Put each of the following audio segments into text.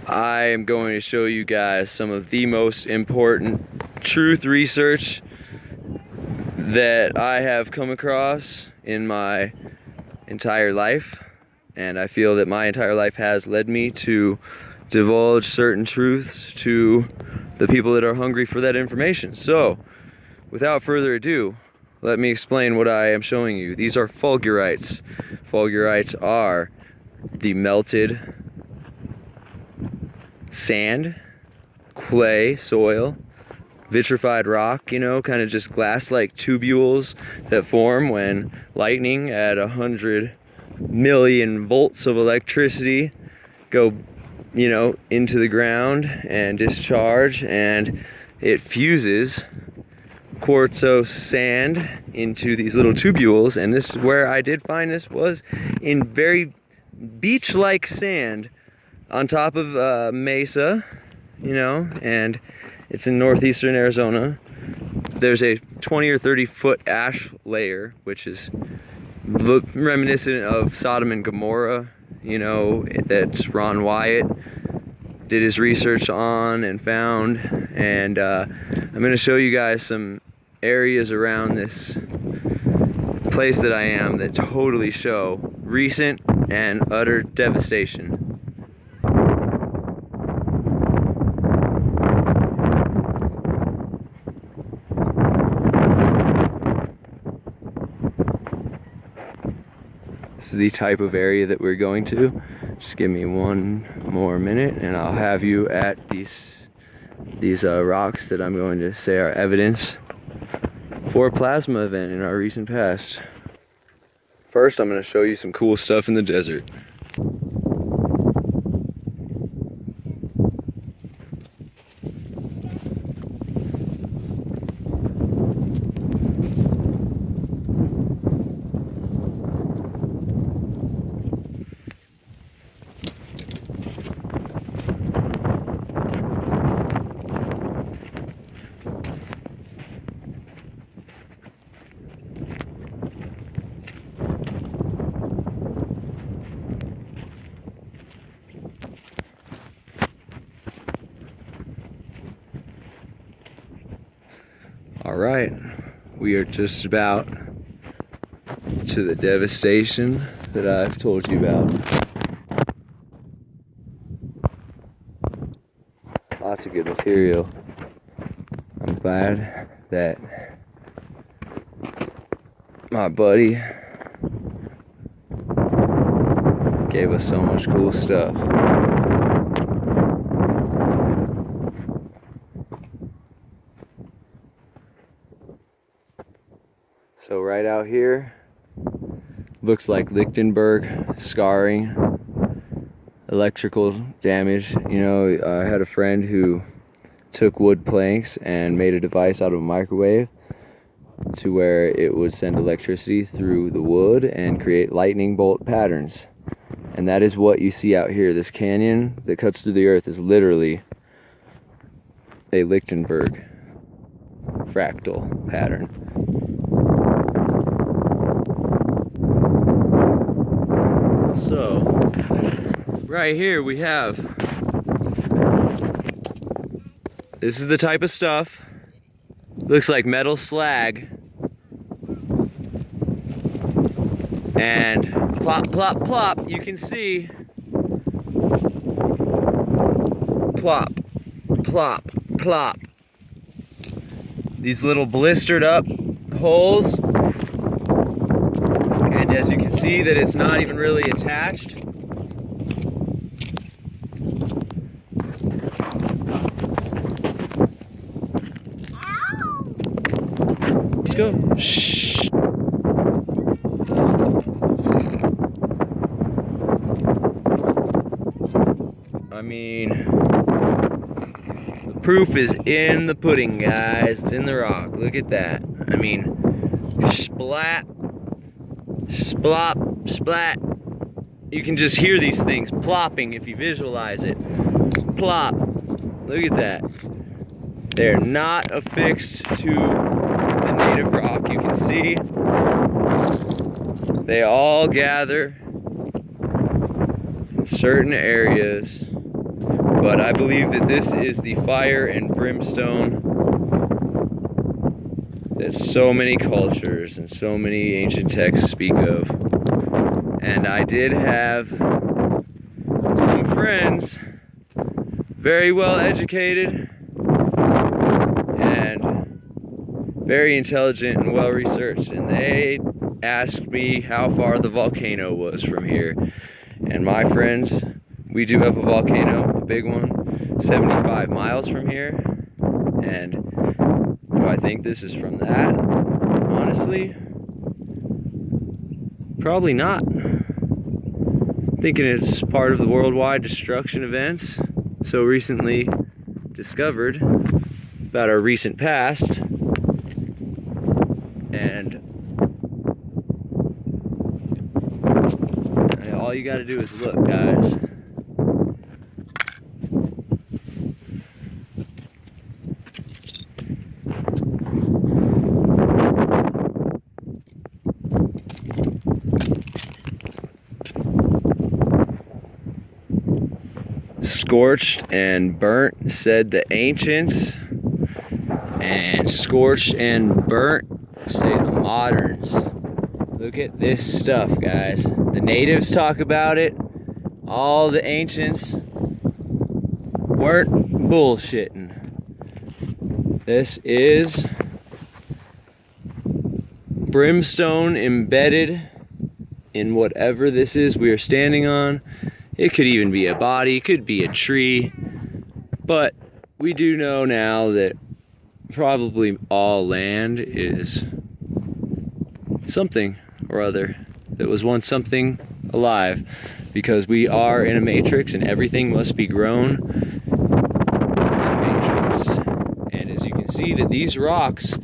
I am going to show you guys some of the most important truth research that I have come across in my entire life, and I feel that my entire life has led me to divulge certain truths to the people that are hungry for that information. So, without further ado, let me explain what I am showing you. These are fulgurites. Fulgurites are the melted sand, clay, soil, vitrified rock, you know, kind of just glass-like tubules that form when lightning at 100 million volts of electricity go, you know, into the ground and discharge, and it fuses quartzose sand into these little tubules. And this is where I did find this, was in very beach-like sand on top of mesa, you know, and it's in northeastern Arizona. There's a 20 or 30 foot ash layer, which is reminiscent of Sodom and Gomorrah, you know, that Ron Wyatt did his research on and found. And I'm going to show you guys some areas around this place that I am that totally show recent and utter devastation. This is the type of area that we're going to. Just give me one more minute and I'll have you at these rocks that I'm going to say are evidence for a plasma event in our recent past. First, I'm going to show you some cool stuff in the desert. Alright, we are just about to the devastation that I've told you about. Lots of good material. I'm glad that my buddy gave us so much cool stuff. So right out here, looks like Lichtenberg scarring, electrical damage. You know, I had a friend who took wood planks and made a device out of a microwave to where it would send electricity through the wood and create lightning bolt patterns. And that is what you see out here. This canyon that cuts through the earth is literally a Lichtenberg fractal pattern. So, right here we have, this is the type of stuff, looks like metal slag, and plop, plop, plop, you can see, plop, plop, plop, these little blistered up holes. And as you can see that it's not even really attached. Let's go. Shh. I mean, the proof is in the pudding, guys. It's in the rock. Look at that. I mean, splat. Splop, splat. You can just hear these things plopping if you visualize it. Plop. Look at that. They're not affixed to the native rock. You can see they all gather in certain areas But I believe that this is the fire and brimstone that so many cultures and so many ancient texts speak of. And I did have some friends, very well educated and very intelligent and well researched, and they asked me how far the volcano was from here. And my friends, we do have a volcano, a big one, 75 miles from here. And do I think this is from that? Honestly, probably not. Thinking it's part of the worldwide destruction events so recently discovered about our recent past. And all you gotta do is look, guys. Scorched and burnt, said the ancients, and scorched and burnt, say the moderns. Look at this stuff, guys. The natives talk about it. All the ancients weren't bullshitting. This is brimstone embedded in whatever this is we are standing on. It could even be a body, it could be a tree, but we do know now that probably all land is something or other that was once something alive, because we are in a matrix and everything must be grown in a matrix. And as you can see, that these rocks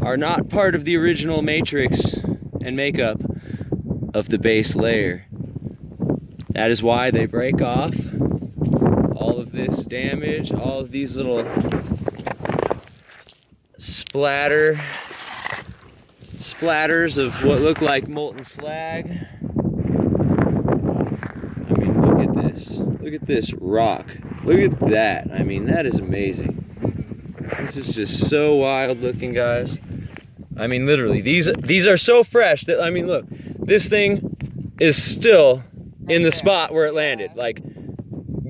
are not part of the original matrix and makeup of the base layer. That is why they break off. All of this damage, all of these little splatters of what look like molten slag. I mean, look at this. Look at this rock. Look at that. I mean, that is amazing. This is just so wild looking, guys. I mean, literally, these are so fresh that, I mean, look, this thing is still in the spot where it landed. Like,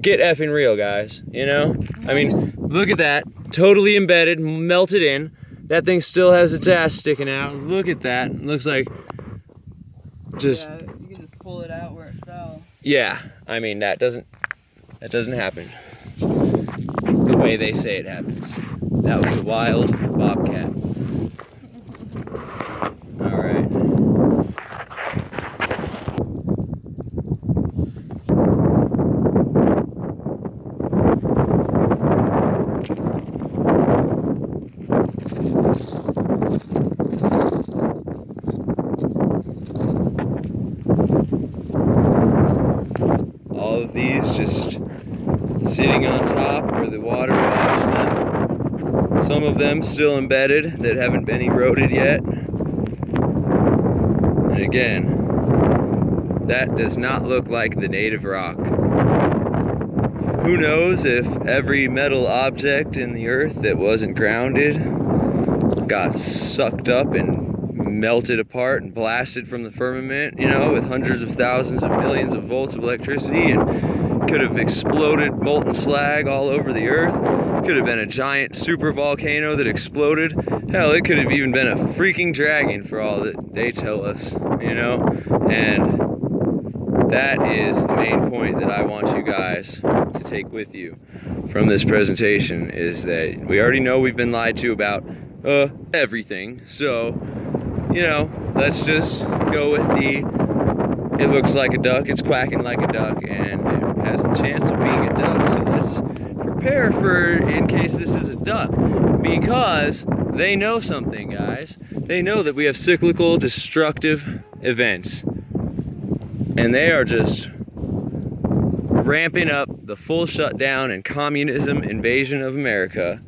get effing real, guys, you know? I mean, look at that, totally embedded, melted in. That thing still has its ass sticking out. Look at that, it looks like just... Yeah, you can just pull it out where it fell. Yeah, I mean, that doesn't happen the way they say it happens. That was a wild bobcat. All right. All of these just sitting on top where the water washed them. Some of them still embedded that haven't been eroded yet. And again, that does not look like the native rock. Who knows if every metal object in the earth that wasn't grounded got sucked up and melted apart and blasted from the firmament, you know, with hundreds of thousands of millions of volts of electricity, and could have exploded molten slag all over the earth. Could have been a giant super volcano that exploded. Hell, it could have even been a freaking dragon for all that they tell us, you know? And that is the main point that I want you guys to take with you from this presentation, is that we already know we've been lied to about everything. So, you know, let's just go with it looks like a duck, it's quacking like a duck, and it has the chance of being a duck. So let's prepare for in case this is a duck, because they know something, guys. They know that we have cyclical destructive events, and they are just ramping up the full shutdown and communism invasion of America